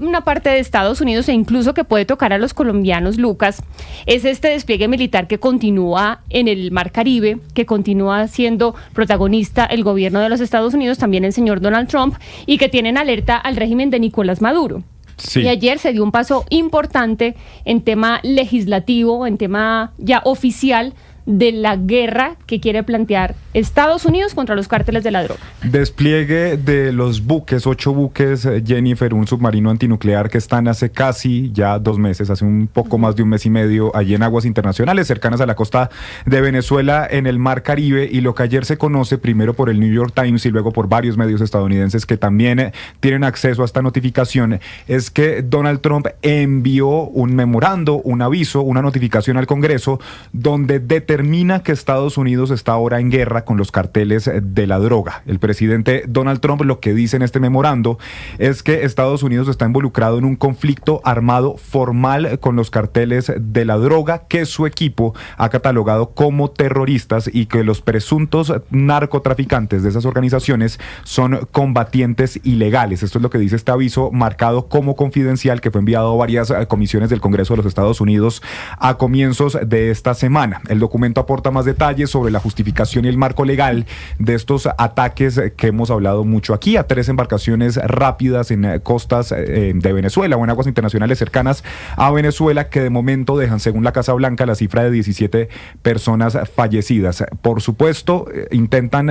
una parte de Estados Unidos e incluso que puede tocar a los colombianos, Lucas, es este despliegue militar que continúa en el Mar Caribe, que continúa siendo protagonista el gobierno de los Estados Unidos, también el señor Donald Trump, y que tienen alerta al régimen de Nicolás Maduro. Sí. Y ayer se dio un paso importante en tema legislativo, en tema ya oficial, de la guerra que quiere plantear Estados Unidos contra los cárteles de la droga. Despliegue de los buques, 8 buques, Jennifer, un submarino antinuclear que están hace casi ya 2 meses, hace un poco más de un mes y medio, allí en aguas internacionales cercanas a la costa de Venezuela, en el Mar Caribe, y lo que ayer se conoce primero por el New York Times y luego por varios medios estadounidenses que también tienen acceso a esta notificación, es que Donald Trump envió un memorando, un aviso, una notificación al Congreso, donde determina que Estados Unidos está ahora en guerra con los carteles de la droga. El presidente Donald Trump lo que dice en este memorando es que Estados Unidos está involucrado en un conflicto armado formal con los carteles de la droga que su equipo ha catalogado como terroristas y que los presuntos narcotraficantes de esas organizaciones son combatientes ilegales. Esto es lo que dice este aviso marcado como confidencial que fue enviado a varias comisiones del Congreso de los Estados Unidos a comienzos de esta semana. El documento aporta más detalles sobre la justificación y el marco legal de estos ataques que hemos hablado mucho aquí a 3 embarcaciones rápidas en costas de Venezuela o en aguas internacionales cercanas a Venezuela, que de momento dejan, según la Casa Blanca, la cifra de 17 personas fallecidas. Por supuesto, intentan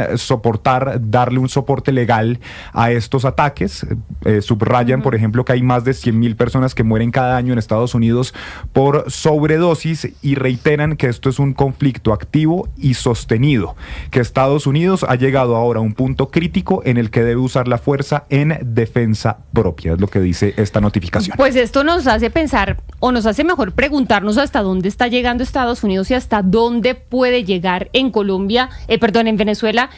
darle un soporte legal a estos ataques. Subrayan, por ejemplo, que hay más de 100,000 personas que mueren cada año en Estados Unidos por sobredosis y reiteran que esto es un conflicto activo y sostenido, que Estados Unidos ha llegado ahora a un punto crítico en el que debe usar la fuerza en defensa propia, es lo que dice esta notificación. Pues esto nos hace pensar, o nos hace mejor preguntarnos hasta dónde está llegando Estados Unidos y hasta dónde puede llegar en en Venezuela,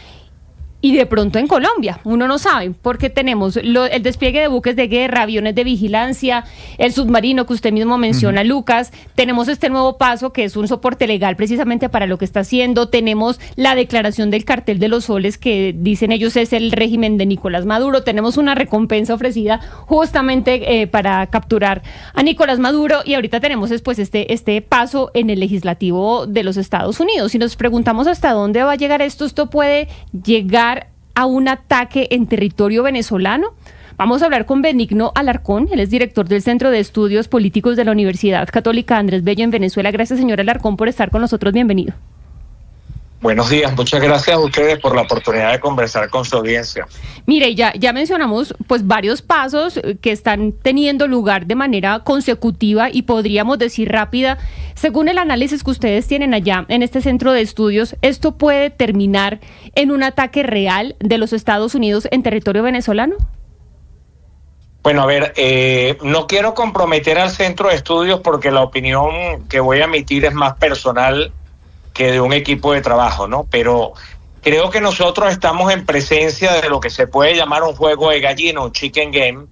y de pronto en Colombia, uno no sabe, porque tenemos el despliegue de buques de guerra, aviones de vigilancia, el submarino que usted mismo menciona, Lucas, tenemos este nuevo paso que es un soporte legal precisamente para lo que está haciendo, tenemos la declaración del cartel de los soles que dicen ellos es el régimen de Nicolás Maduro, tenemos una recompensa ofrecida justamente para capturar a Nicolás Maduro, y ahorita tenemos después este paso en el legislativo de los Estados Unidos. Y nos preguntamos hasta dónde va a llegar esto puede llegar a un ataque en territorio venezolano. Vamos a hablar con Benigno Alarcón, él es director del Centro de Estudios Políticos de la Universidad Católica Andrés Bello en Venezuela. Gracias, señor Alarcón, por estar con nosotros. Bienvenido. Buenos días, muchas gracias a ustedes por la oportunidad de conversar con su audiencia. Mire, ya mencionamos pues varios pasos que están teniendo lugar de manera consecutiva y podríamos decir rápida. Según el análisis que ustedes tienen allá en este centro de estudios, ¿esto puede terminar en un ataque real de los Estados Unidos en territorio venezolano? Bueno, a ver, no quiero comprometer al centro de estudios porque la opinión que voy a emitir es más personal que de un equipo de trabajo, ¿no? Pero creo que nosotros estamos en presencia de lo que se puede llamar un juego de gallina, un chicken game,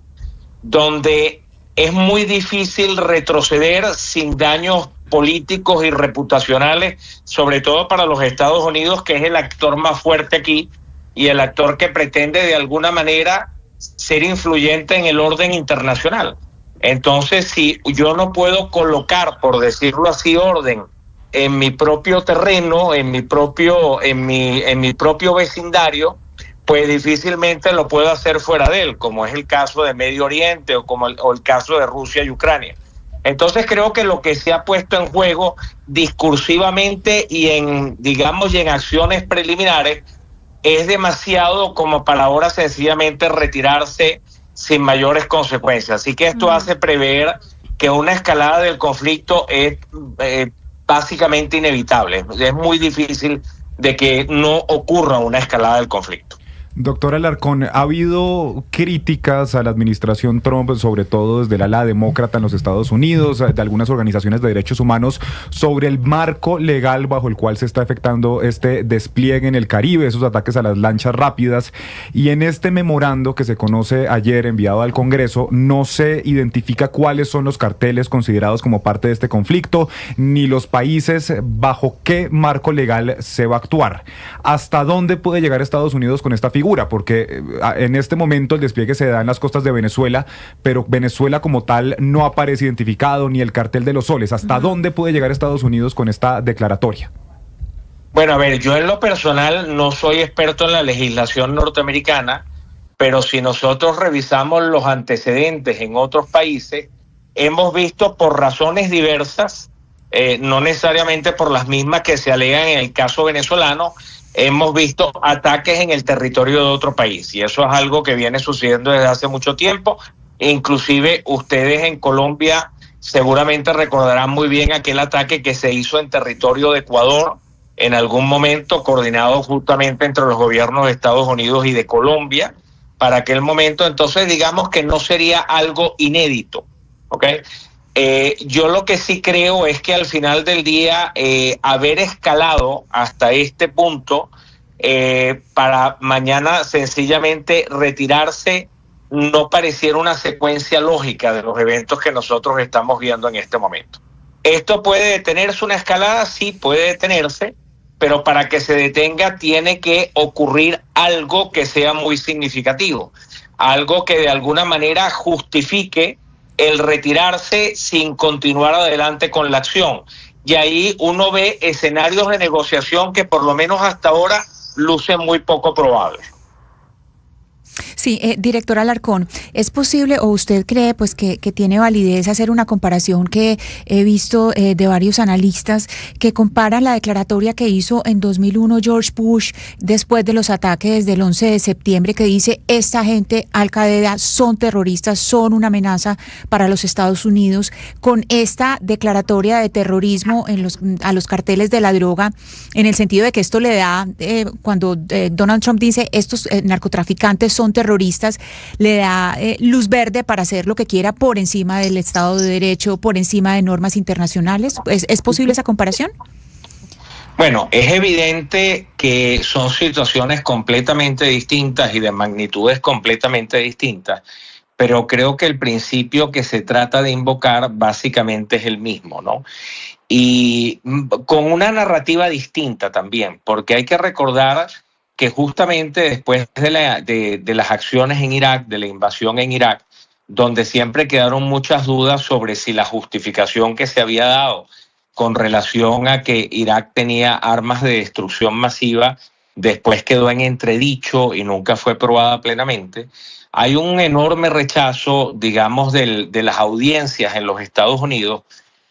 donde es muy difícil retroceder sin daños políticos y reputacionales, sobre todo para los Estados Unidos, que es el actor más fuerte aquí y el actor que pretende de alguna manera ser influyente en el orden internacional. Entonces, si yo no puedo colocar, por decirlo así, orden en mi propio terreno, en mi propio vecindario, pues difícilmente lo puedo hacer fuera de él, como es el caso de Medio Oriente o el caso de Rusia y Ucrania. Entonces creo que lo que se ha puesto en juego discursivamente y en acciones preliminares es demasiado como para ahora sencillamente retirarse sin mayores consecuencias. Así que esto hace prever que una escalada del conflicto es básicamente inevitable. Es muy difícil de que no ocurra una escalada del conflicto. Doctor Alarcón, ha habido críticas a la administración Trump, sobre todo desde el ala demócrata en los Estados Unidos, de algunas organizaciones de derechos humanos, sobre el marco legal bajo el cual se está efectuando este despliegue en el Caribe, esos ataques a las lanchas rápidas. Y en este memorando que se conoce ayer, enviado al Congreso, no se identifica cuáles son los carteles considerados como parte de este conflicto, ni los países bajo qué marco legal se va a actuar. ¿Hasta dónde puede llegar Estados Unidos con esta figura figura, porque en este momento el despliegue se da en las costas de Venezuela, pero Venezuela como tal no aparece identificado, ni el cartel de los soles. ¿Hasta dónde puede llegar Estados Unidos con esta declaratoria? Bueno, a ver, yo en lo personal no soy experto en la legislación norteamericana, pero si nosotros revisamos los antecedentes en otros países, hemos visto por razones diversas, no necesariamente por las mismas que se alegan en el caso venezolano, hemos visto ataques en el territorio de otro país, y eso es algo que viene sucediendo desde hace mucho tiempo. Inclusive ustedes en Colombia seguramente recordarán muy bien aquel ataque que se hizo en territorio de Ecuador en algún momento, coordinado justamente entre los gobiernos de Estados Unidos y de Colombia para aquel momento. Entonces digamos que no sería algo inédito, ¿ok? Yo lo que sí creo es que al final del día haber escalado hasta este punto para mañana sencillamente retirarse no pareciera una secuencia lógica de los eventos que nosotros estamos viendo en este momento. ¿Esto puede detenerse una escalada? Sí, puede detenerse, pero para que se detenga tiene que ocurrir algo que sea muy significativo, algo que de alguna manera justifique el retirarse sin continuar adelante con la acción. Y ahí uno ve escenarios de negociación que por lo menos hasta ahora lucen muy poco probables. Sí, director Alarcón, ¿es posible o usted cree pues que tiene validez hacer una comparación que he visto de varios analistas que comparan la declaratoria que hizo en 2001 George Bush después de los ataques del 11 de septiembre que dice esta gente Al-Qaeda son terroristas, son una amenaza para los Estados Unidos, con esta declaratoria de terrorismo a los carteles de la droga, en el sentido de que esto le da, cuando Donald Trump dice estos narcotraficantes son terroristas, le da luz verde para hacer lo que quiera por encima del Estado de Derecho, por encima de normas internacionales? ¿Es posible esa comparación? Bueno, es evidente que son situaciones completamente distintas y de magnitudes completamente distintas, pero creo que el principio que se trata de invocar básicamente es el mismo, ¿no? Y con una narrativa distinta también, porque hay que recordar que justamente después de las acciones en Irak, de la invasión en Irak, donde siempre quedaron muchas dudas sobre si la justificación que se había dado con relación a que Irak tenía armas de destrucción masiva, después quedó en entredicho y nunca fue probada plenamente. Hay un enorme rechazo, digamos, de las audiencias en los Estados Unidos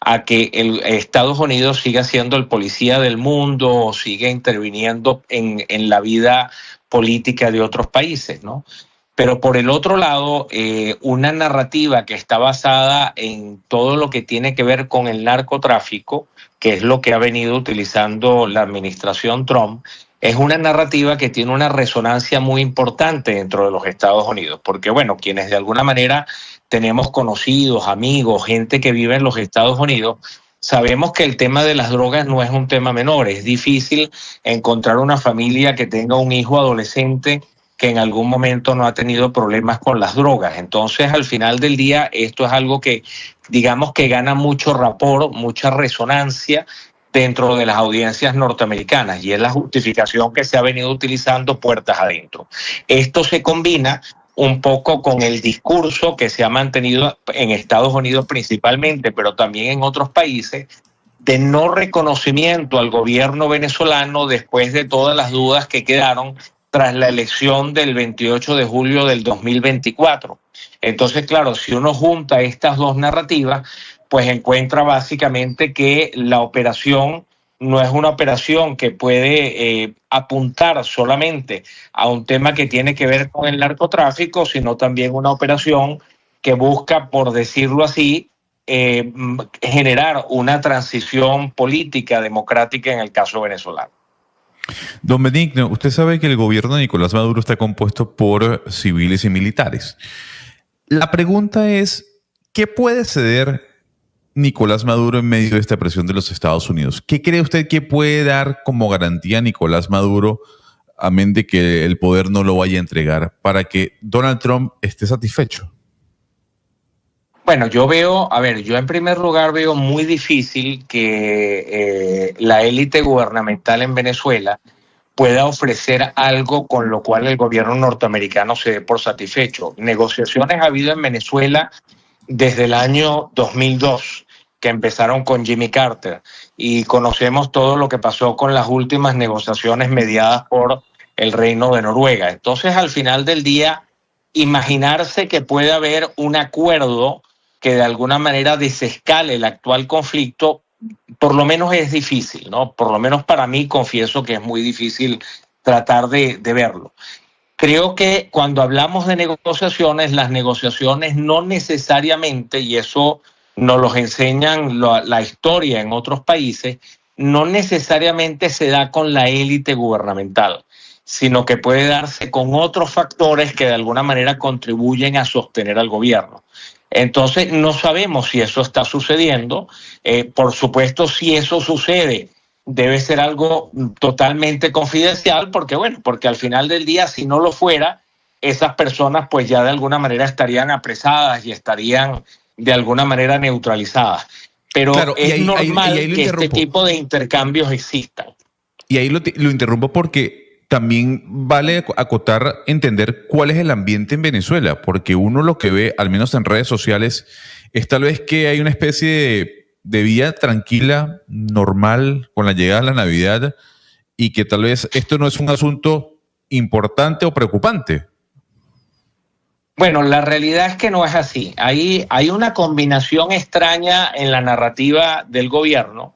a que Estados Unidos siga siendo el policía del mundo o siga interviniendo en la vida política de otros países, ¿no? Pero por el otro lado, una narrativa que está basada en todo lo que tiene que ver con el narcotráfico, que es lo que ha venido utilizando la administración Trump, es una narrativa que tiene una resonancia muy importante dentro de los Estados Unidos, porque bueno, quienes de alguna manera tenemos conocidos, amigos, gente que vive en los Estados Unidos, sabemos que el tema de las drogas no es un tema menor. Es difícil encontrar una familia que tenga un hijo adolescente que en algún momento no ha tenido problemas con las drogas. Entonces, al final del día, esto es algo que, digamos, que gana mucho rapport, mucha resonancia dentro de las audiencias norteamericanas, y es la justificación que se ha venido utilizando puertas adentro. Esto se combina un poco con el discurso que se ha mantenido en Estados Unidos principalmente, pero también en otros países, de no reconocimiento al gobierno venezolano después de todas las dudas que quedaron tras la elección del 28 de julio del 2024. Entonces, claro, si uno junta estas dos narrativas, pues encuentra básicamente que la operación no es una operación que puede apuntar solamente a un tema que tiene que ver con el narcotráfico, sino también una operación que busca, por decirlo así, generar una transición política democrática en el caso venezolano. Don Benigno, usted sabe que el gobierno de Nicolás Maduro está compuesto por civiles y militares. La pregunta es, ¿qué puede ceder Nicolás Maduro en medio de esta presión de los Estados Unidos? ¿Qué cree usted que puede dar como garantía a Nicolás Maduro, amén de que el poder no lo vaya a entregar, para que Donald Trump esté satisfecho? Bueno, yo en primer lugar veo muy difícil que la élite gubernamental en Venezuela pueda ofrecer algo con lo cual el gobierno norteamericano se dé por satisfecho. Negociaciones ha habido en Venezuela desde el año 2002, que empezaron con Jimmy Carter, y conocemos todo lo que pasó con las últimas negociaciones mediadas por el Reino de Noruega. Entonces, al final del día, imaginarse que puede haber un acuerdo que de alguna manera desescale el actual conflicto, por lo menos es difícil, ¿no? Por lo menos para mí, confieso que es muy difícil tratar de verlo. Creo que cuando hablamos de negociaciones, las negociaciones no necesariamente, y eso nos lo enseñan la historia en otros países, no necesariamente se da con la élite gubernamental, sino que puede darse con otros factores que de alguna manera contribuyen a sostener al gobierno. Entonces, no sabemos si eso está sucediendo. Por supuesto, si eso sucede, debe ser algo totalmente confidencial, porque al final del día, si no lo fuera, esas personas pues ya de alguna manera estarían apresadas y estarían de alguna manera neutralizadas. Pero claro, es normal que este tipo de intercambios existan. Y ahí lo interrumpo porque también vale acotar, entender cuál es el ambiente en Venezuela, porque uno lo que ve, al menos en redes sociales, es tal vez que hay una especie de vida tranquila, normal, con la llegada de la Navidad, y que tal vez esto no es un asunto importante o preocupante. Bueno, la realidad es que no es así. Hay una combinación extraña en la narrativa del gobierno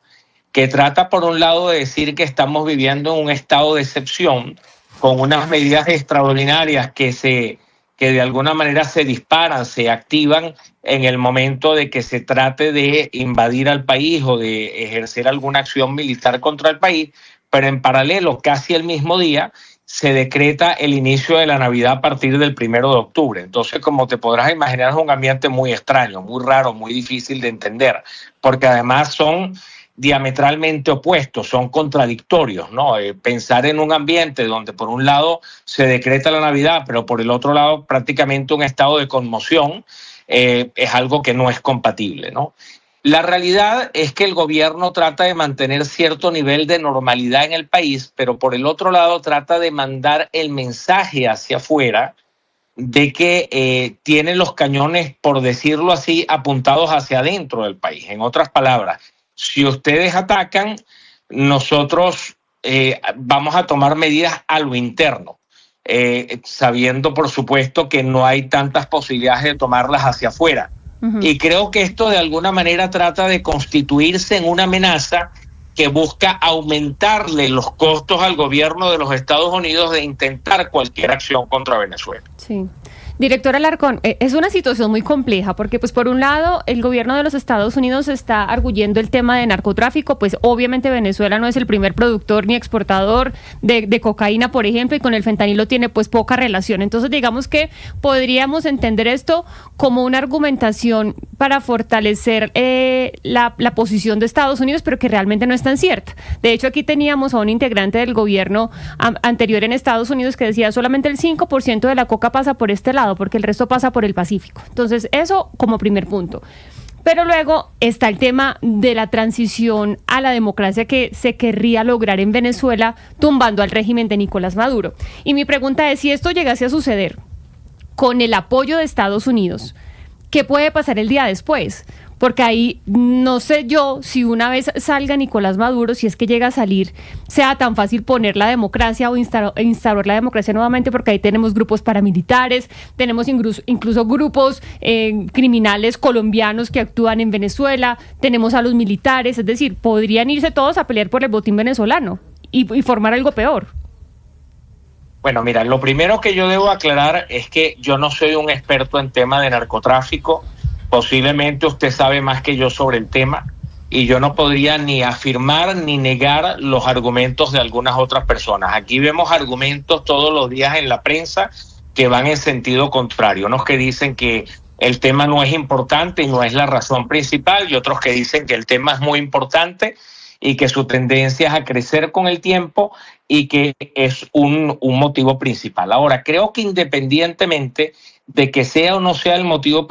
que trata, por un lado, de decir que estamos viviendo en un estado de excepción, con unas medidas extraordinarias que de alguna manera se disparan, se activan en el momento de que se trate de invadir al país o de ejercer alguna acción militar contra el país, pero en paralelo, casi el mismo día, se decreta el inicio de la Navidad a partir del 1 de octubre. Entonces, como te podrás imaginar, es un ambiente muy extraño, muy raro, muy difícil de entender, porque además son diametralmente opuestos, son contradictorios, ¿no? Pensar en un ambiente donde por un lado se decreta la Navidad, pero por el otro lado prácticamente un estado de conmoción, es algo que no es compatible, ¿no? La realidad es que el gobierno trata de mantener cierto nivel de normalidad en el país, pero por el otro lado trata de mandar el mensaje hacia afuera de que tiene los cañones, por decirlo así, apuntados hacia adentro del país. En otras palabras, si ustedes atacan, nosotros vamos a tomar medidas a lo interno, sabiendo, por supuesto, que no hay tantas posibilidades de tomarlas hacia afuera. Uh-huh. Y creo que esto de alguna manera trata de constituirse en una amenaza que busca aumentarle los costos al gobierno de los Estados Unidos de intentar cualquier acción contra Venezuela. Sí. Directora Alarcón, es una situación muy compleja porque, pues, por un lado, el gobierno de los Estados Unidos está arguyendo el tema de narcotráfico, pues obviamente Venezuela no es el primer productor ni exportador de cocaína, por ejemplo, y con el fentanilo tiene pues poca relación. Entonces, digamos que podríamos entender esto como una argumentación para fortalecer la posición de Estados Unidos, pero que realmente no es tan cierta. De hecho, aquí teníamos a un integrante del gobierno anterior en Estados Unidos que decía solamente el 5% de la coca pasa por este lado, porque el resto pasa por el Pacífico. Entonces, eso como primer punto. Pero luego está el tema de la transición a la democracia que se querría lograr en Venezuela, tumbando al régimen de Nicolás Maduro. Y mi pregunta es, si esto llegase a suceder con el apoyo de Estados Unidos, ¿qué puede pasar el día después? Porque ahí no sé yo si una vez salga Nicolás Maduro, si es que llega a salir, sea tan fácil poner la democracia o instaurar la democracia nuevamente, porque ahí tenemos grupos paramilitares, tenemos incluso grupos criminales colombianos que actúan en Venezuela, tenemos a los militares, es decir, podrían irse todos a pelear por el botín venezolano y formar algo peor. Bueno, mira, lo primero que yo debo aclarar es que yo no soy un experto en tema de narcotráfico. Posiblemente usted sabe más que yo sobre el tema y yo no podría ni afirmar ni negar los argumentos de algunas otras personas. Aquí vemos argumentos todos los días en la prensa que van en sentido contrario. Unos que dicen que el tema no es importante y no es la razón principal, y otros que dicen que el tema es muy importante y que su tendencia es a crecer con el tiempo y que es un motivo principal. Ahora, creo que independientemente de que sea o no sea el motivo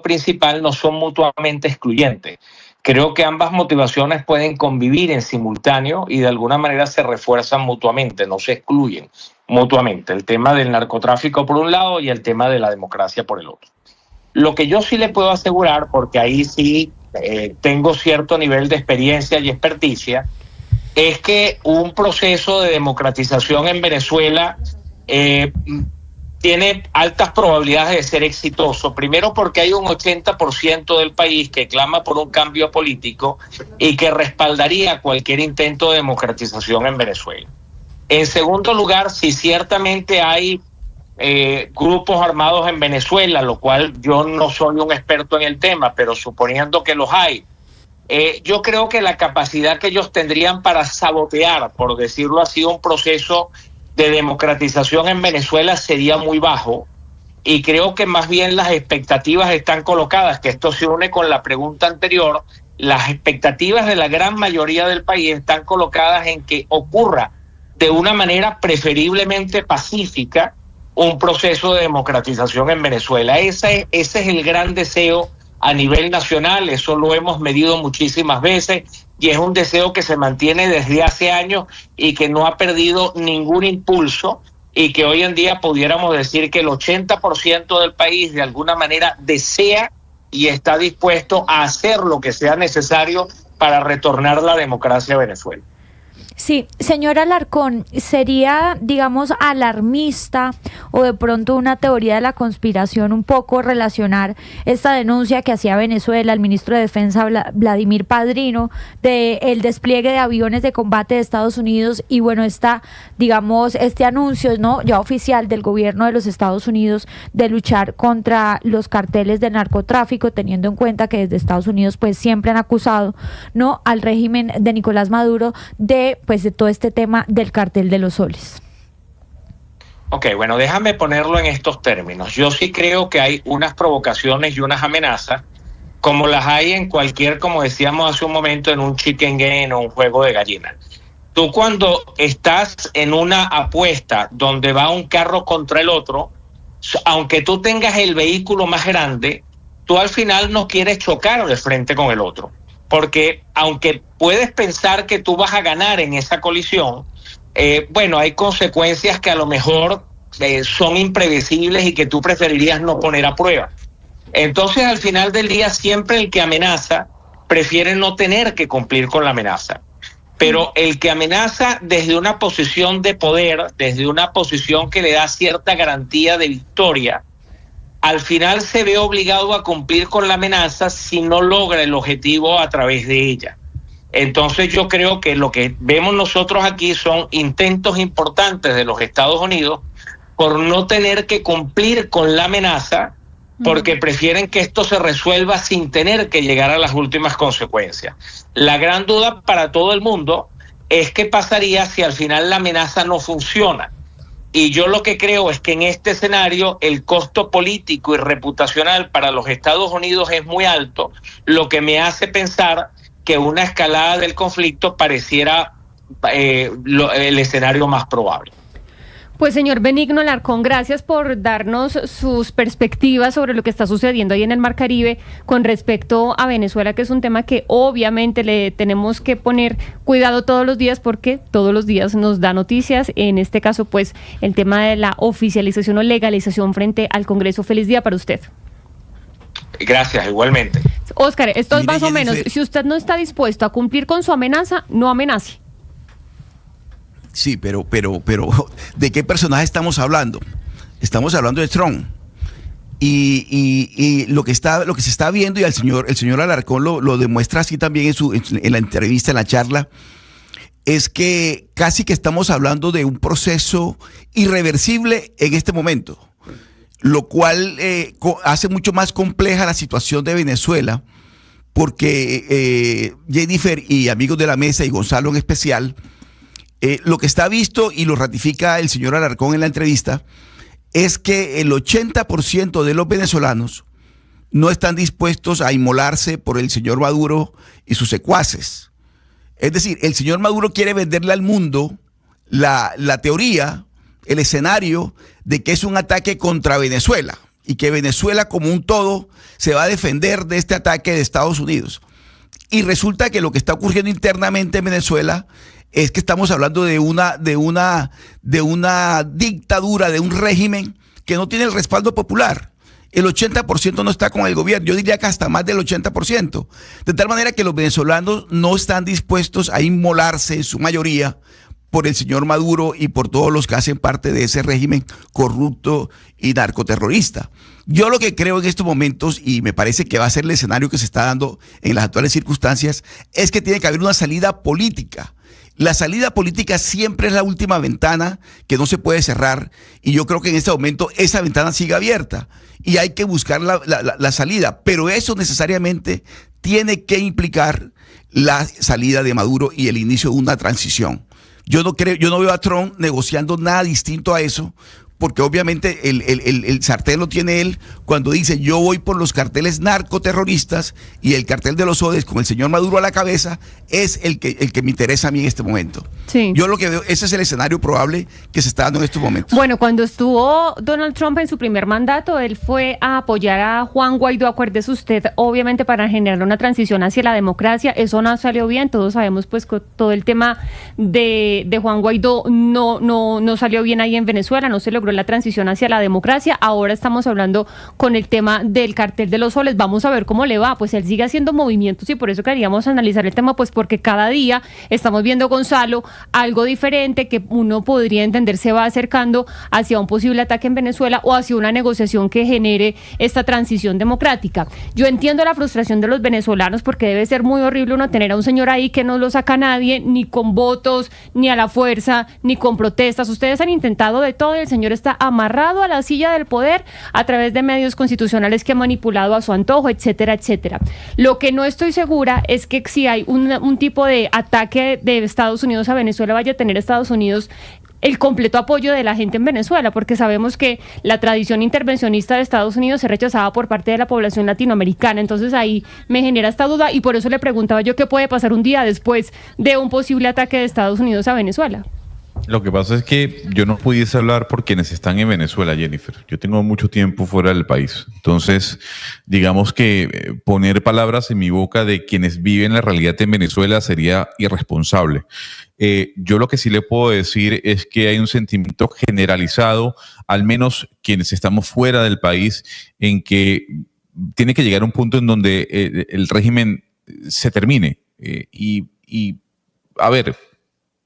principal, no son mutuamente excluyentes. Creo que ambas motivaciones pueden convivir en simultáneo y de alguna manera se refuerzan mutuamente, no se excluyen mutuamente. El tema del narcotráfico por un lado y el tema de la democracia por el otro. Lo que yo sí le puedo asegurar, porque ahí sí tengo cierto nivel de experiencia y experticia, es que un proceso de democratización en Venezuela tiene altas probabilidades de ser exitoso. Primero porque hay un 80% del país que clama por un cambio político y que respaldaría cualquier intento de democratización en Venezuela. En segundo lugar, si ciertamente hay grupos armados en Venezuela, lo cual yo no soy un experto en el tema, pero suponiendo que los hay, yo creo que la capacidad que ellos tendrían para sabotear, por decirlo así, un proceso de democratización en Venezuela sería muy bajo, y creo que más bien las expectativas están colocadas, que esto se une con la pregunta anterior, las expectativas de la gran mayoría del país están colocadas en que ocurra de una manera preferiblemente pacífica un proceso de democratización en Venezuela. Ese es el gran deseo a nivel nacional, eso lo hemos medido muchísimas veces y es un deseo que se mantiene desde hace años y que no ha perdido ningún impulso, y que hoy en día pudiéramos decir que el 80% del país de alguna manera desea y está dispuesto a hacer lo que sea necesario para retornar la democracia a Venezuela. Sí, señora Alarcón, ¿sería, digamos, alarmista o de pronto una teoría de la conspiración un poco relacionar esta denuncia que hacía Venezuela, el ministro de Defensa Vladimir Padrino, del despliegue de aviones de combate de Estados Unidos y bueno, digamos, este anuncio, ¿no?, ya oficial del gobierno de los Estados Unidos de luchar contra los carteles de narcotráfico, teniendo en cuenta que desde Estados Unidos pues siempre han acusado, ¿no?, al régimen de Nicolás Maduro de todo este tema del cartel de los soles? Ok, bueno, déjame ponerlo en estos términos. Yo sí creo que hay unas provocaciones y unas amenazas, como las hay en cualquier, como decíamos hace un momento, en un chicken game o un juego de gallinas. Tú cuando estás en una apuesta donde va un carro contra el otro, aunque tú tengas el vehículo más grande, tú al final no quieres chocar de frente con el otro. Porque aunque puedes pensar que tú vas a ganar en esa colisión, bueno, hay consecuencias que a lo mejor son impredecibles y que tú preferirías no poner a prueba. Entonces, al final del día, siempre el que amenaza prefiere no tener que cumplir con la amenaza. Pero el que amenaza desde una posición de poder, desde una posición que le da cierta garantía de victoria, al final se ve obligado a cumplir con la amenaza si no logra el objetivo a través de ella. Entonces yo creo que lo que vemos nosotros aquí son intentos importantes de los Estados Unidos por no tener que cumplir con la amenaza, porque prefieren que esto se resuelva sin tener que llegar a las últimas consecuencias. La gran duda para todo el mundo es qué pasaría si al final la amenaza no funciona. Y yo lo que creo es que en este escenario el costo político y reputacional para los Estados Unidos es muy alto, lo que me hace pensar que una escalada del conflicto pareciera el escenario más probable. Pues señor Benigno Alarcón, gracias por darnos sus perspectivas sobre lo que está sucediendo ahí en el Mar Caribe con respecto a Venezuela, que es un tema que obviamente le tenemos que poner cuidado todos los días porque todos los días nos da noticias. En este caso, pues el tema de la oficialización o legalización frente al Congreso. Feliz día para usted. Gracias, igualmente. Óscar, esto es Mire, más o menos, si usted no está dispuesto a cumplir con su amenaza, no amenace. Sí, pero, ¿de qué personaje estamos hablando? Estamos hablando de Trump. Y lo que se está viendo, y el señor Alarcón lo demuestra así también en la entrevista, en la charla, es que casi que estamos hablando de un proceso irreversible en este momento, lo cual hace mucho más compleja la situación de Venezuela, porque Jennifer y amigos de la mesa y Gonzalo en especial, lo que está visto y lo ratifica el señor Alarcón en la entrevista es que el 80% de los venezolanos no están dispuestos a inmolarse por el señor Maduro y sus secuaces. Es decir, el señor Maduro quiere venderle al mundo la teoría, el escenario de que es un ataque contra Venezuela y que Venezuela como un todo se va a defender de este ataque de Estados Unidos. y resulta que lo que está ocurriendo internamente en Venezuela es que estamos hablando de una dictadura, de un régimen que no tiene el respaldo popular. El 80% no está con el gobierno, yo diría que hasta más del 80%. De tal manera que los venezolanos no están dispuestos a inmolarse en su mayoría por el señor Maduro y por todos los que hacen parte de ese régimen corrupto y narcoterrorista. Yo lo que creo en estos momentos, y me parece que va a ser el escenario que se está dando en las actuales circunstancias, es que tiene que haber una salida política. La salida política siempre es la última ventana que no se puede cerrar, y yo creo que en este momento esa ventana sigue abierta y hay que buscar la salida, pero eso necesariamente tiene que implicar la salida de Maduro y el inicio de una transición. Yo no veo a Trump negociando nada distinto a eso, porque obviamente el sartén lo tiene él cuando dice yo voy por los carteles narcoterroristas, y el cartel de los ODS con el señor Maduro a la cabeza es el que me interesa a mí en este momento. Sí. Yo lo que veo, ese es el escenario probable que se está dando en estos momentos. Bueno, cuando estuvo Donald Trump en su primer mandato, él fue a apoyar a Juan Guaidó, acuérdese usted, obviamente para generar una transición hacia la democracia. Eso no salió bien, todos sabemos pues que todo el tema de Juan Guaidó no salió bien ahí en Venezuela, no se logró la transición hacia la democracia. Ahora estamos hablando con el tema del cartel de los soles, vamos a ver cómo le va. Pues él sigue haciendo movimientos y por eso queríamos analizar el tema, pues porque cada día estamos viendo, Gonzalo, algo diferente que uno podría entender se va acercando hacia un posible ataque en Venezuela o hacia una negociación que genere esta transición democrática. Yo entiendo la frustración de los venezolanos porque debe ser muy horrible uno tener a un señor ahí que no lo saca nadie, ni con votos, ni a la fuerza, ni con protestas. Ustedes han intentado de todo y el señor está amarrado a la silla del poder a través de medios constitucionales que ha manipulado a su antojo, etcétera, etcétera. Lo que no estoy segura es que si hay un tipo de ataque de Estados Unidos a Venezuela, vaya a tener Estados Unidos el completo apoyo de la gente en Venezuela, porque sabemos que la tradición intervencionista de Estados Unidos es rechazada por parte de la población latinoamericana. Entonces ahí me genera esta duda y por eso le preguntaba yo qué puede pasar un día después de un posible ataque de Estados Unidos a Venezuela. Lo que pasa es que yo no pudiese hablar por quienes están en Venezuela, Jennifer. Yo tengo mucho tiempo fuera del país. Entonces, digamos que poner palabras en mi boca de quienes viven la realidad en Venezuela sería irresponsable. Yo lo que sí le puedo decir es que hay un sentimiento generalizado, al menos quienes estamos fuera del país, en que tiene que llegar a un punto en donde el régimen se termine. A ver,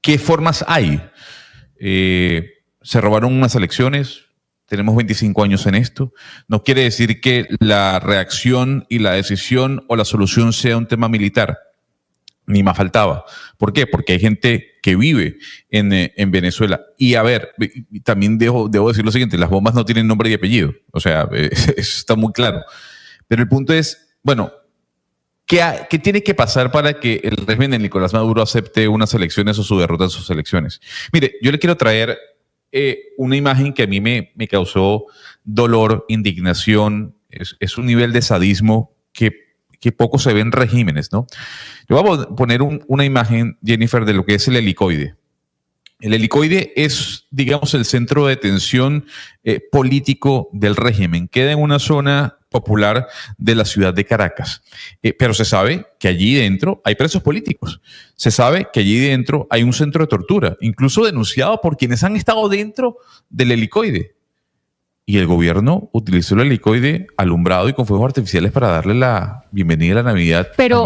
¿qué formas hay? Se robaron unas elecciones, tenemos 25 años en esto. No quiere decir que la reacción y la decisión o la solución sea un tema militar. Ni más faltaba. ¿Por qué? Porque hay gente que vive en Venezuela. Y a ver, también debo decir lo siguiente, las bombas no tienen nombre y apellido. O sea, eso está muy claro. Pero el punto es, bueno, ¿qué tiene que pasar para que el régimen de Nicolás Maduro acepte unas elecciones o su derrota en sus elecciones? Mire, yo le quiero traer una imagen que a mí me causó dolor, indignación. Es un nivel de sadismo que poco se ve en regímenes, ¿no? Yo voy a poner una imagen, Jennifer, de lo que es el helicoide. El helicoide es, digamos, el centro de detención político del régimen. Queda en una zona popular de la ciudad de Caracas. Pero se sabe que allí dentro hay presos políticos. Se sabe que allí dentro hay un centro de tortura, incluso denunciado por quienes han estado dentro del helicoide. Y el gobierno utilizó el helicoide alumbrado y con fuegos artificiales para darle la bienvenida a la Navidad. Pero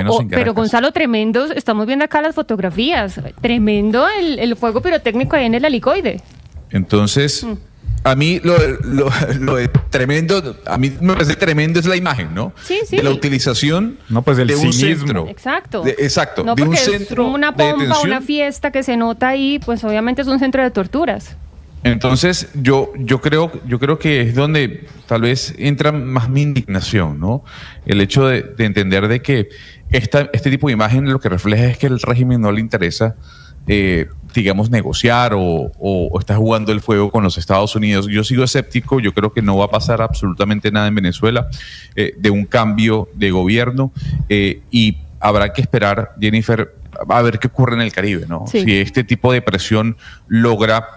Gonzalo, tremendo, estamos viendo acá las fotografías, tremendo el fuego pirotécnico ahí en el helicoide. Entonces, a mí lo de tremendo, a mí me parece tremendo es la imagen, ¿no? Sí. De la utilización de un cinismo. centro. Exacto. Exacto. No, de un porque centro es una de pompa, detención. una fiesta que se nota ahí, pues obviamente es un centro de torturas. Entonces, yo creo que es donde tal vez entra más mi indignación, ¿no? El hecho de entender de que este tipo de imagen lo que refleja es que el régimen no le interesa, digamos, negociar o está jugando el fuego con los Estados Unidos. Yo sigo escéptico, yo creo que no va a pasar absolutamente nada en Venezuela de un cambio de gobierno y habrá que esperar, Jennifer, a ver qué ocurre en el Caribe, ¿no? Sí. Si este tipo de presión logra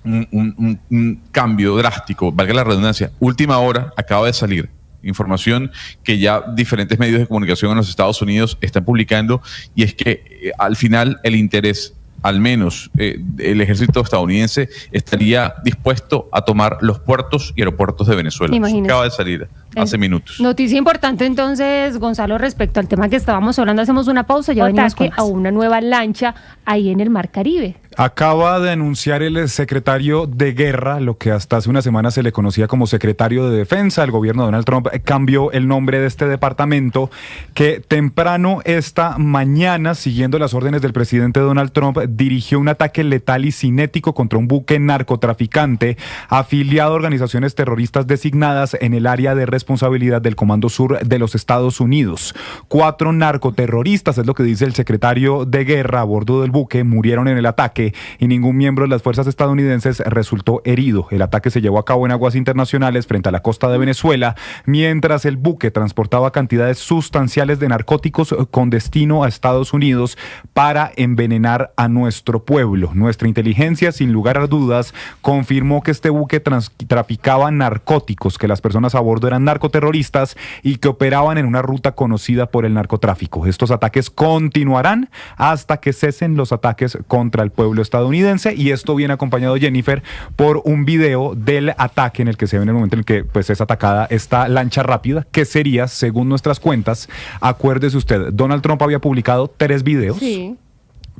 un cambio drástico, valga la redundancia. Última hora, acaba de salir información que ya diferentes medios de comunicación en los Estados Unidos están publicando, y es que al final el interés, al menos el ejército estadounidense, estaría dispuesto a tomar los puertos y aeropuertos de Venezuela. Imagínese. Acaba de salir hace minutos. Noticia importante entonces, Gonzalo, respecto al tema que estábamos hablando. Hacemos una pausa, ya venimos con a una nueva lancha ahí en el Mar Caribe. Acaba de anunciar el secretario de Guerra, lo que hasta hace una semana se le conocía como secretario de Defensa. El gobierno de Donald Trump cambió el nombre de este departamento, que temprano esta mañana, siguiendo las órdenes del presidente Donald Trump, dirigió un ataque letal y cinético contra un buque narcotraficante afiliado a organizaciones terroristas designadas en el área de responsabilidad del Comando Sur de los Estados Unidos. 4 narcoterroristas, es lo que dice el secretario de Guerra, a bordo del buque, murieron en el ataque y ningún miembro de las fuerzas estadounidenses resultó herido. El ataque se llevó a cabo en aguas internacionales frente a la costa de Venezuela, mientras el buque transportaba cantidades sustanciales de narcóticos con destino a Estados Unidos para envenenar a nuestro pueblo. Nuestra inteligencia, sin lugar a dudas, confirmó que este buque traficaba narcóticos, que las personas a bordo eran narcoterroristas y que operaban en una ruta conocida por el narcotráfico. Estos ataques continuarán hasta que cesen los ataques contra el pueblo estadounidense, y esto viene acompañado, Jennifer, por un video del ataque en el que se ve en el momento en el que pues es atacada esta lancha rápida, que sería, según nuestras cuentas, acuérdese usted, Donald Trump había publicado 3 videos. Sí.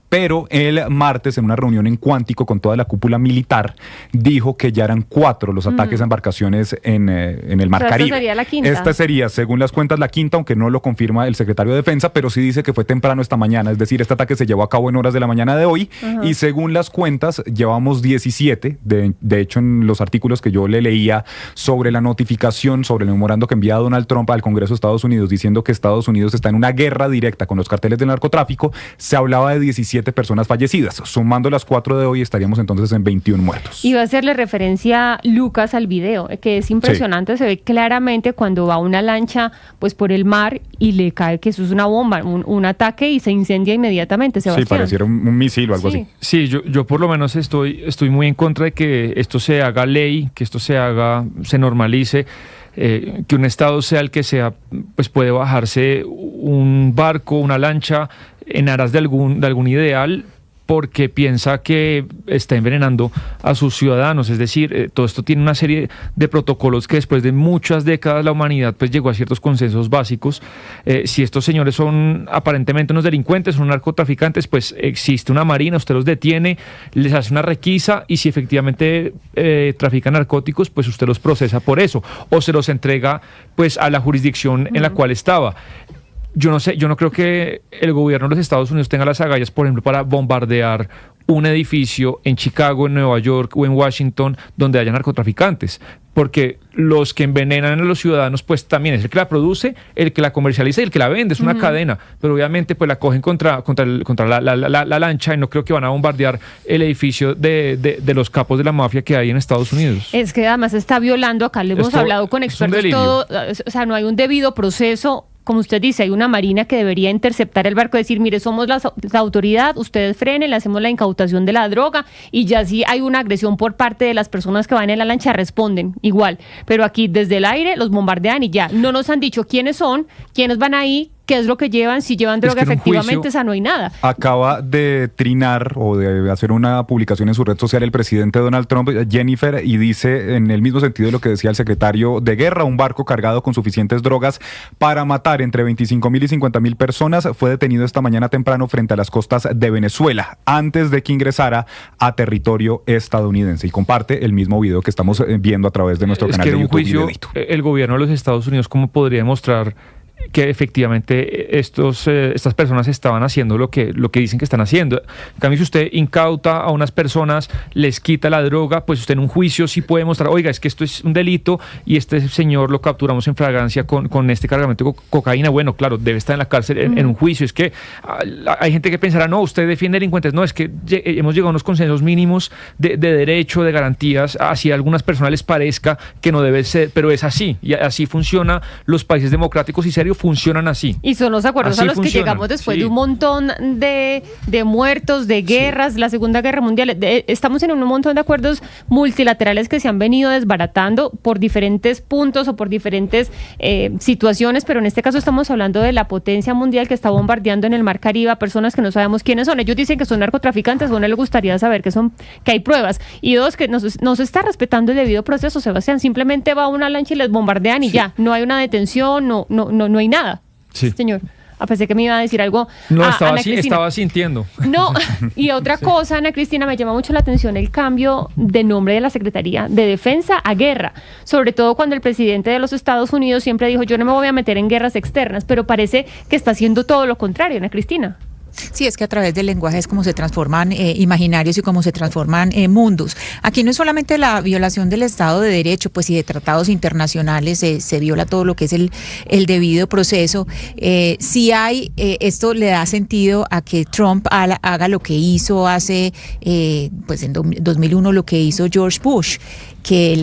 Pero el martes, en una reunión en Cuántico con toda la cúpula militar, dijo que ya eran 4 los ataques a embarcaciones en el Mar Caribe. Esta sería la quinta. Esta sería, según las cuentas, la quinta, aunque no lo confirma el secretario de Defensa, pero sí dice que fue temprano esta mañana. Es decir, este ataque se llevó a cabo en horas de la mañana de hoy. Y según las cuentas, llevamos 17. De hecho, en los artículos que yo le leía sobre la notificación, sobre el memorando que envía Donald Trump al Congreso de Estados Unidos, diciendo que Estados Unidos está en una guerra directa con los carteles del narcotráfico, se hablaba de 17 personas fallecidas. Sumando las 4 de hoy, estaríamos entonces en 21 muertos. Iba a hacerle referencia, Lucas, al video, que es impresionante. Sí. Se ve claramente cuando va una lancha pues por el mar y le cae, que eso es una bomba, un ataque, y se incendia inmediatamente, Sebastián. Sí, pareciera un misil o algo así. Sí, yo por lo menos estoy muy en contra de que esto se haga ley, que esto se normalice. Que un estado sea el que sea, pues puede bajarse un barco, una lancha en aras de algún ideal, porque piensa que está envenenando a sus ciudadanos. Es decir, todo esto tiene una serie de protocolos que después de muchas décadas la humanidad pues llegó a ciertos consensos básicos. Si estos señores son aparentemente unos delincuentes, son narcotraficantes, pues existe una marina, usted los detiene, les hace una requisa, y si efectivamente trafican narcóticos, pues usted los procesa por eso, o se los entrega pues a la jurisdicción en la cual estaba. Yo no creo que el gobierno de los Estados Unidos tenga las agallas, por ejemplo, para bombardear un edificio en Chicago, en Nueva York o en Washington donde haya narcotraficantes, porque los que envenenan a los ciudadanos pues también es el que la produce, el que la comercializa y el que la vende, es una cadena, pero obviamente pues la cogen contra la lancha, y no creo que van a bombardear el edificio de los capos de la mafia que hay en Estados Unidos. Es que además está violando, acá le hemos hablado con expertos, todo, o sea, no hay un debido proceso. Como usted dice, hay una marina que debería interceptar el barco, decir, mire, somos la autoridad, ustedes frenen, le hacemos la incautación de la droga, y ya si hay una agresión por parte de las personas que van en la lancha, responden igual. Pero aquí desde el aire los bombardean y ya. No nos han dicho quiénes son, quiénes van ahí, qué es lo que llevan, si llevan droga, efectivamente, esa no hay nada. Acaba de trinar o de hacer una publicación en su red social el presidente Donald Trump, Jennifer, y dice en el mismo sentido de lo que decía el secretario de Guerra: un barco cargado con suficientes drogas para matar entre 25,000 y 50,000 personas fue detenido esta mañana temprano frente a las costas de Venezuela, antes de que ingresara a territorio estadounidense. Y comparte el mismo video que estamos viendo a través de nuestro canal de YouTube. Es que en un juicio, el gobierno de los Estados Unidos, ¿cómo podría demostrar que efectivamente estas personas estaban haciendo lo que dicen que están haciendo? En cambio, si usted incauta a unas personas, les quita la droga, pues usted en un juicio sí puede mostrar, oiga, es que esto es un delito y este señor lo capturamos en fragancia con este cargamento de cocaína. Bueno, claro, debe estar en la cárcel en un juicio. Es que hay gente que pensará, no, usted defiende delincuentes. No, es que hemos llegado a unos consensos mínimos de derecho, de garantías. Así a algunas personas les parezca que no debe ser, pero es así, y así funciona los países democráticos y serios. diario funcionan así. Y son los acuerdos Así a los que funcionan, llegamos después sí. de un montón de muertos, de guerras, la Segunda Guerra Mundial. Estamos en un montón de acuerdos multilaterales que se han venido desbaratando por diferentes puntos o por diferentes situaciones, pero en este caso estamos hablando de la potencia mundial que está bombardeando en el Mar Caribe a personas que no sabemos quiénes son. Ellos dicen que son narcotraficantes, a uno le gustaría saber que hay pruebas. Y dos, que no se está respetando el debido proceso, Sebastián. Simplemente va una lancha y les bombardean y ya. No hay una detención, no hay nada. Sí. Señor. Pensé que me iba a decir algo. No, Ana estaba sintiendo. No, y otra cosa, Ana Cristina, me llama mucho la atención el cambio de nombre de la Secretaría de Defensa a Guerra, sobre todo cuando el presidente de los Estados Unidos siempre dijo, yo no me voy a meter en guerras externas, pero parece que está haciendo todo lo contrario, Ana Cristina. Sí, es que a través del lenguaje es como se transforman imaginarios y como se transforman mundos. Aquí no es solamente la violación del Estado de Derecho, pues y de tratados internacionales, se viola todo lo que es el debido proceso. Sí hay, esto le da sentido a que Trump haga lo que hizo hace, pues en 2001, lo que hizo George Bush, que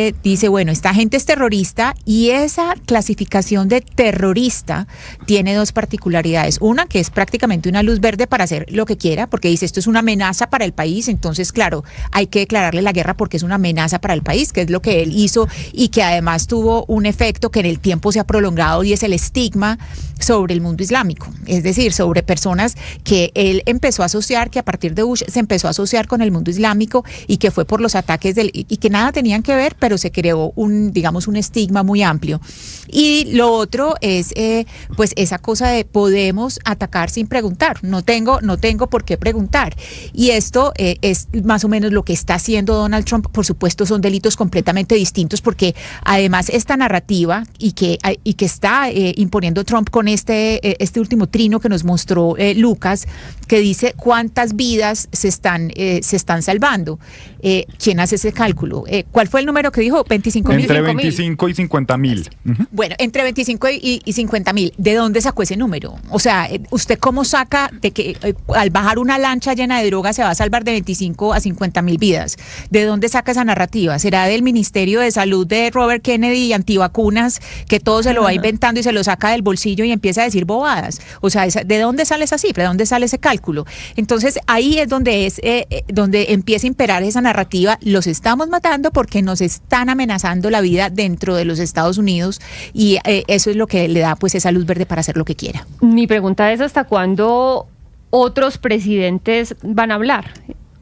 él dice, bueno, esta gente es terrorista y esa clasificación de terrorista tiene dos particularidades. Una, que es prácticamente una luz verde para hacer lo que quiera, porque dice esto es una amenaza para el país, entonces claro, hay que declararle la guerra porque es una amenaza para el país, que es lo que él hizo y que además tuvo un efecto que en el tiempo se ha prolongado y es el estigma sobre el mundo islámico, es decir, sobre personas que él empezó a asociar, que a partir de Bush se empezó a asociar con el mundo islámico y que fue por los ataques y que nada tenían que ver, pero se creó un estigma muy amplio. Y lo otro es pues esa cosa de podemos atacar sin preguntar, no tengo por qué preguntar. Y esto es más o menos lo que está haciendo Donald Trump. Por supuesto son delitos completamente distintos porque además esta narrativa y que está imponiendo Trump con este último trino que nos mostró Lucas, que dice cuántas vidas se están salvando. ¿Quién hace ese cálculo? ¿Cuál fue el número que dijo? 25.000. Entre 25 y 50.000. Uh-huh. Bueno, entre 25 y 50.000. ¿De dónde sacó ese número? O sea, ¿usted cómo saca de que al bajar una lancha llena de droga se va a salvar de 25 a 50.000 vidas? ¿De dónde saca esa narrativa? ¿Será del Ministerio de Salud de Robert Kennedy y antivacunas, que todo se lo va inventando y se lo saca del bolsillo y empieza a decir bobadas? O sea, ¿de dónde sale esa cifra? ¿De dónde sale ese cálculo? Entonces, ahí es donde empieza a imperar esa narrativa. Los estamos matando porque nos están amenazando la vida dentro de los Estados Unidos y eso es lo que le da pues esa luz verde para hacer lo que quiera. Mi pregunta es ¿hasta cuándo otros presidentes van a hablar?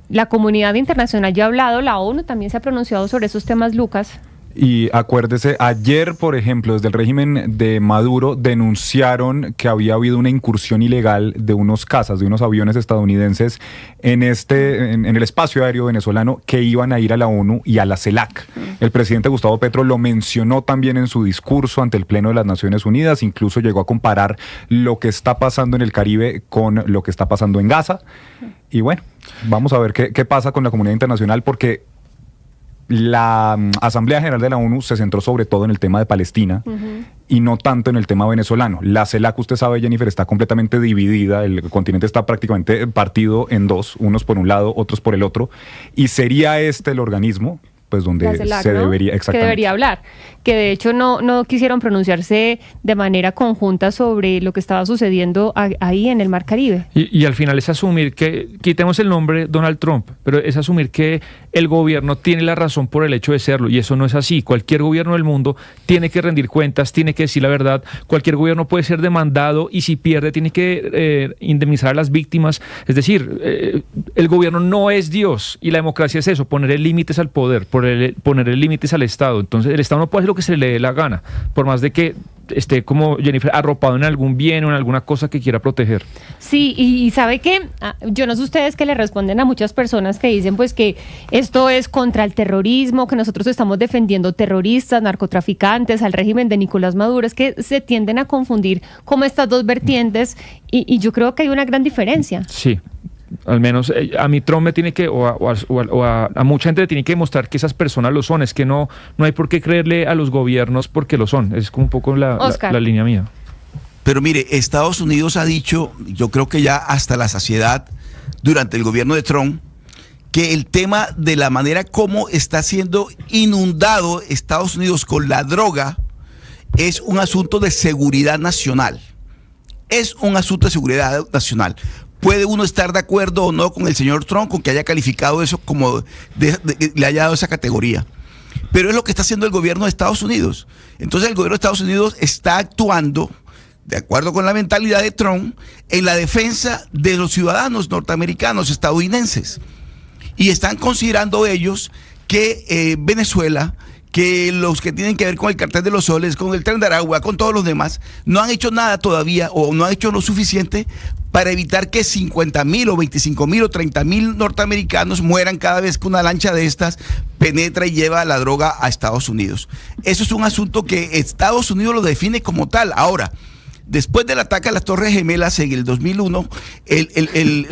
La comunidad internacional ya ha hablado, la ONU también se ha pronunciado sobre esos temas, Lucas. Y acuérdese, ayer, por ejemplo, desde el régimen de Maduro denunciaron que había habido una incursión ilegal de unos cazas, de unos aviones estadounidenses en el espacio aéreo venezolano que iban a ir a la ONU y a la CELAC. El presidente Gustavo Petro lo mencionó también en su discurso ante el Pleno de las Naciones Unidas, incluso llegó a comparar lo que está pasando en el Caribe con lo que está pasando en Gaza. Y bueno, vamos a ver qué pasa con la comunidad internacional porque la Asamblea General de la ONU se centró sobre todo en el tema de Palestina y no tanto en el tema venezolano. La CELAC, usted sabe, Jennifer, está completamente dividida, el continente está prácticamente partido en dos, unos por un lado, otros por el otro, y sería este el organismo pues donde CELAC, se debería, exactamente, que debería hablar, que de hecho no quisieron pronunciarse de manera conjunta sobre lo que estaba sucediendo ahí en el Mar Caribe. Y al final es asumir que, quitemos el nombre Donald Trump, pero es asumir que el gobierno tiene la razón por el hecho de serlo, y eso no es así. Cualquier gobierno del mundo tiene que rendir cuentas, tiene que decir la verdad. Cualquier gobierno puede ser demandado y si pierde tiene que indemnizar a las víctimas. Es decir, el gobierno no es Dios y la democracia es eso, ponerle límites al poder, ponerle límites al Estado. Entonces el Estado no puede hacer lo que se le dé la gana, por más de que esté, como Jennifer, arropado en algún bien o en alguna cosa que quiera proteger. Sí, y ¿sabe qué? Yo no sé ustedes que le responden a muchas personas que dicen pues que esto es contra el terrorismo, que nosotros estamos defendiendo terroristas, narcotraficantes, al régimen de Nicolás Maduro. Es que se tienden a confundir como estas dos vertientes y yo creo que hay una gran diferencia. Sí. Al menos a mí Trump me tiene que, a mucha gente le tiene que demostrar que esas personas lo son. Es que no hay por qué creerle a los gobiernos porque lo son. Es como un poco la línea mía. Pero mire, Estados Unidos ha dicho, yo creo que ya hasta la saciedad, durante el gobierno de Trump, que el tema de la manera como está siendo inundado Estados Unidos con la droga es un asunto de seguridad nacional. Es un asunto de seguridad nacional. Puede uno estar de acuerdo o no con el señor Trump, con que haya calificado eso como le haya dado esa categoría. Pero es lo que está haciendo el gobierno de Estados Unidos. Entonces el gobierno de Estados Unidos está actuando, de acuerdo con la mentalidad de Trump, en la defensa de los ciudadanos norteamericanos, estadounidenses. Y están considerando ellos que Venezuela, que los que tienen que ver con el cartel de los soles, con el Tren de Aragua, con todos los demás, no han hecho nada todavía o no han hecho lo suficiente para evitar que 50,000 o 25,000 o 30,000 norteamericanos mueran cada vez que una lancha de estas penetra y lleva la droga a Estados Unidos. Eso es un asunto que Estados Unidos lo define como tal. Ahora, después del ataque a las Torres Gemelas en el 2001,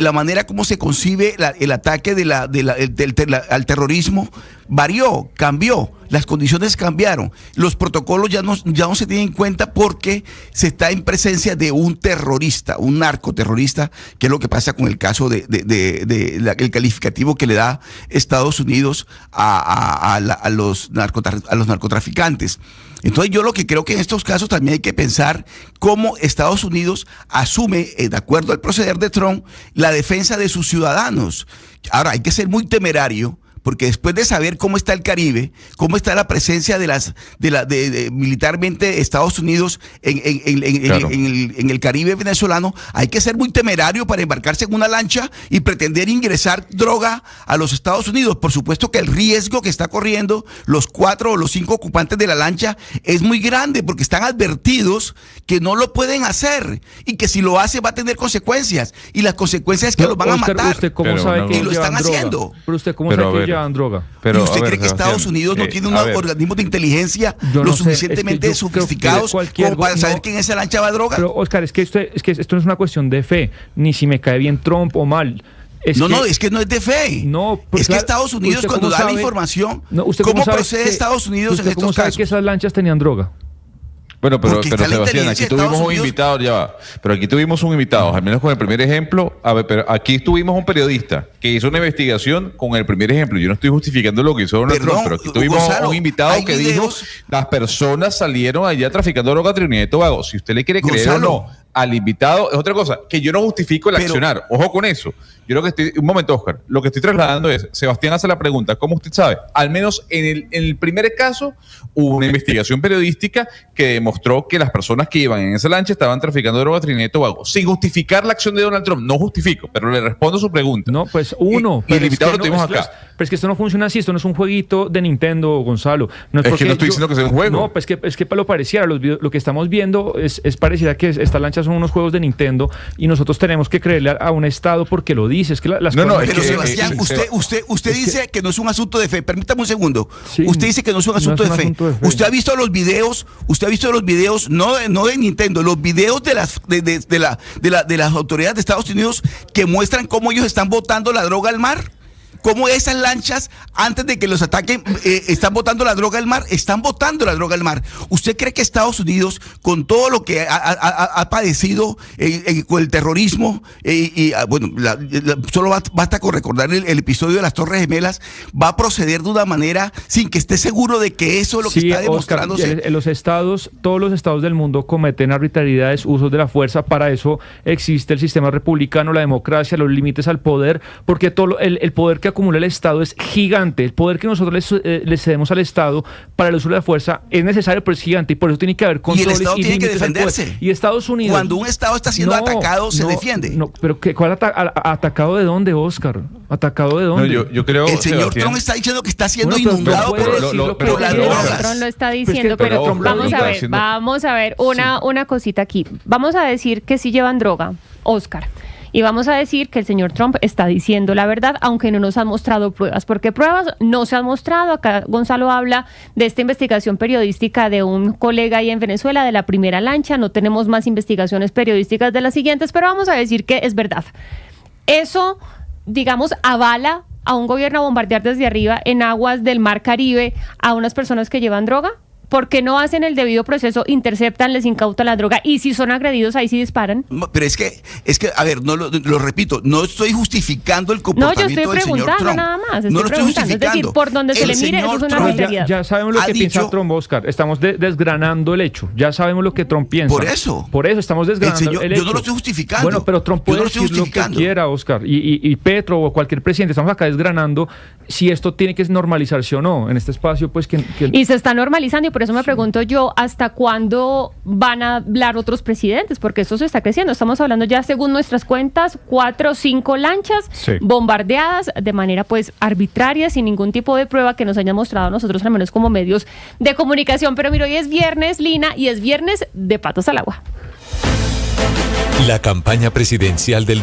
la manera como se concibe el ataque al terrorismo varió, cambió, las condiciones cambiaron, los protocolos ya no se tienen en cuenta porque se está en presencia de un terrorista, un narcoterrorista, que es lo que pasa con el caso el calificativo que le da Estados Unidos a los narcotraficantes. Entonces yo lo que creo que en estos casos también hay que pensar cómo Estados Unidos asume, de acuerdo al proceder de Trump, la defensa de sus ciudadanos. Ahora hay que ser muy temerario, porque después de saber cómo está el Caribe, cómo está la presencia militarmente Estados Unidos en el Caribe venezolano, hay que ser muy temerario para embarcarse en una lancha y pretender ingresar droga a los Estados Unidos. Por supuesto que el riesgo que está corriendo los 4 o los 5 ocupantes de la lancha es muy grande, porque están advertidos que no lo pueden hacer y que si lo hace va a tener consecuencias, y las consecuencias es que los van a matar. ¿Usted cómo sabe que lo están haciendo? Pero usted cómo sabe que llevan droga. ¿Y usted cree que Estados Unidos no tiene unos organismos de inteligencia lo suficientemente sofisticados como para saber que en esa lancha va droga? Pero Oscar, es que esto no es una cuestión de fe, ni si me cae bien Trump o mal. Es que no es de fe. No, es que Estados Unidos, cuando da la información, ¿cómo procede Estados Unidos en estos casos? ¿Cómo sabe que esas lanchas tenían droga? Bueno, pero Sebastián, aquí tuvimos un invitado, pero aquí tuvimos un invitado, al menos con el primer ejemplo. A ver, pero aquí tuvimos un periodista que hizo una investigación con el primer ejemplo. Yo no estoy justificando lo que hizo Donald Trump, pero aquí tuvimos un invitado que dijo: las personas salieron allá traficando droga a Trinidad y Tobago. Si usted le quiere creer o no al invitado, es otra cosa. Que yo no justifico el accionar. Ojo con eso. Yo lo que estoy, un momento, Oscar, lo que estoy trasladando es, Sebastián hace la pregunta, ¿cómo usted sabe? Al menos en el primer caso hubo una investigación periodística que demostró que las personas que iban en esa lancha estaban traficando droga a Trinidad y Tobago, sin justificar la acción de Donald Trump. No justifico, pero le respondo su pregunta. No, pues y el invitado lo tuvimos acá. Pero es que esto no funciona así, esto no es un jueguito de Nintendo, Gonzalo. No es que no estoy diciendo que sea un juego. No, pues es que lo pareciera, lo que estamos viendo es pareciera que estas lanchas son unos juegos de Nintendo y nosotros tenemos que creerle a un Estado porque lo dice. Es que las pero Sebastián, usted dice que no es un asunto de fe. Permítame un segundo. Sí, usted dice que no es un asunto de fe. Usted ha visto los videos, no de Nintendo, los videos de las autoridades de Estados Unidos que muestran cómo ellos están botando la droga al mar. Cómo esas lanchas, antes de que los ataquen, están botando la droga al mar. ¿Usted cree que Estados Unidos, con todo lo que ha padecido con el terrorismo, solo basta con recordar el episodio de las Torres Gemelas, va a proceder de una manera sin que esté seguro de que eso es lo que está demostrándose? Oscar, todos los estados del mundo cometen arbitrariedades, usos de la fuerza. Para eso existe el sistema republicano, la democracia, los límites al poder, porque todo el poder que acumula el Estado es gigante. El poder que nosotros le cedemos al Estado para el uso de la fuerza es necesario, pero es gigante, y por eso tiene que haber controles. Y el Estado tiene que defenderse. Y Estados Unidos, cuando un Estado está siendo atacado, se defiende. No, pero ¿cuál atacado de dónde, Oscar? ¿Atacado de dónde? No, yo creo, el señor Trump está diciendo que está siendo inundado por las drogas. Trump lo está diciendo, pero vamos a ver una cosita aquí. Vamos a decir que sí llevan droga, Oscar. Y vamos a decir que el señor Trump está diciendo la verdad, aunque no nos han mostrado pruebas, porque pruebas no se han mostrado. Acá Gonzalo habla de esta investigación periodística de un colega ahí en Venezuela, de la primera lancha. No tenemos más investigaciones periodísticas de las siguientes, pero vamos a decir que es verdad. Eso, digamos, avala a un gobierno a bombardear desde arriba en aguas del Mar Caribe a unas personas que llevan droga. ¿por qué no hacen el debido proceso, interceptan, les incautan la droga y si son agredidos ahí sí disparan? Pero es que a ver, no lo repito, no estoy justificando el No, yo comportamiento estoy del señor preguntando Trump. nada más, No lo estoy preguntando. Es decir, justificando. por donde se El le mire, eso señor es una Trump arbitrariedad. Ya sabemos lo ha que piensa dicho- Trump, Oscar. Estamos desgranando el hecho. Ya sabemos lo que Trump piensa. Por eso. Por eso estamos desgranando El señor- el yo hecho. no lo estoy justificando. Bueno, pero Trump Yo puede no lo estoy decir lo que justificando. quiera, Oscar. Y Petro o cualquier presidente. Estamos acá desgranando si esto tiene que normalizarse o no. En este espacio, pues que Y se está normalizando y por eso me pregunto yo, ¿hasta cuándo van a hablar otros presidentes? Porque eso se está creciendo. Estamos hablando ya, según nuestras cuentas, 4 o 5 lanchas Sí. bombardeadas de manera pues arbitraria, sin ningún tipo de prueba que nos hayan mostrado a nosotros, al menos como medios de comunicación. Pero mira, hoy es viernes, Lina, y es viernes de patos al agua. La campaña presidencial del